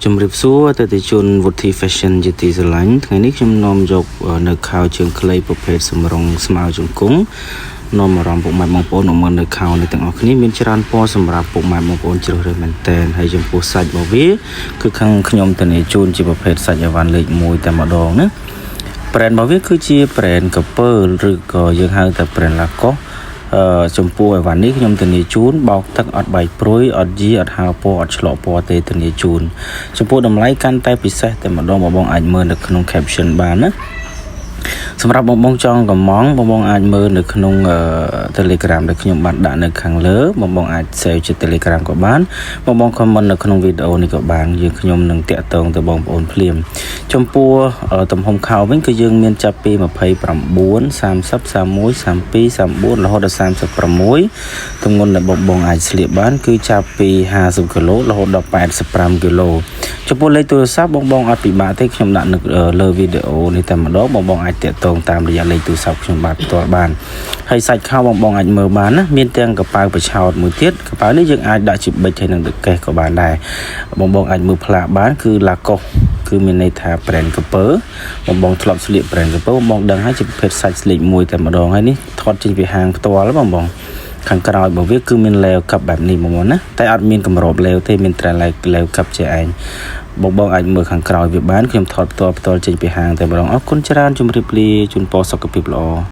ជំរាបសួរទៅទីជនវុធី fashion ជាទីស្រឡាញ់ថ្ងៃនេះខ្ញុំនាំយកនៅខោជើងខ្លីប្រភេទសម្រុងស្មៅជង្គង់នាំអារម្មណ៍ពុកម៉ែបងប្អូនមកមើលនៅខោនេះទាំងអស់គ្នាមានច្រើនពណ៌សម្រាប់ពុកម៉ែបងប្អូនជ្រើសរើសមែនទែនហើយចំពោះសាច់របស់វាគឺខាងខ្ញុំធានាជូនជាប្រភេទសាច់អីវ៉ាន់លេខ1តែម្ដងណា brand របស់វាគឺជា brand កពើឬក៏យើងហៅថា brand Lacoste ចំពោះអីវ៉ាន់នេះខ្ញុំធានាជូនបោកទឹកអត់បែកព្រួយអត់យីអត់ហើរពណ៌អត់ឆ្លក់ពណ៌ទេធានាជូនចំពោះតម្លៃកាន់តែពិសេសតែម្ដងបងអាចមើលនៅក្នុង caption បានណាសម្រាប់បងចង់កំងបងអាចមើលនៅក្នុង Telegram ដែលខ្ញុំបានដាក់នៅខាងលើបងអាច save ជា Telegram ក៏បានបង comment នៅក្នុងវីដេអូនេះក៏បានយើងខ្ញុំនឹងតាក់ទងទៅបងប្អូនភ្លាមចំពោះទំហំខោវិញគឺយើងមានចាប់ពី29 30 31 32 34រហូតដល់36ទម្ងន់ដែលបងអាចស្លៀកបានគឺចាប់ពី50គីឡូរហូតដល់85គីឡូចំពោះលេខទូរស័ព្ទបងអត់ពិបាកទេខ្ញុំដាក់នៅលើវីដេអូនេះតែម្ដងបងអាចតាក់ទងតាមរយៈលេខទូរស័ព្ទខ្ញុំបាទផ្ទាល់បានហើយសាច់ខោបងអាចមើលបានណាមានទាំងកប៉ៅបិឆោតមួយទៀតកប៉ៅនេះយើងអាចដាក់ជាប៊ិចហើយនឹងទឹកកេះក៏បានដែរបងអាចមើលផ្លាកបានគឺ Lacoste គឺមានន័យថា brand កពើបងធ្លាប់ស្លៀក brand កពើបងដឹងហើយជាប្រភេទសាច់លេខ1តែម្ដងហើយនេះថតចេញពីហាងផ្ទាល់បងខាងក្រោយរបស់វាគឺមាន layer cup បែបនេះបងណាតែអត់មានកម្រប layer ទេមានតែ layer cup ជាឯងបងអាចមើលខាងក្រោយវាបានខ្ញុំថតផ្ទាល់ចេញពីហាងតែម្ដងអរគុណច្រើនជម្រាបលាជូនពរសុខភាពល្អ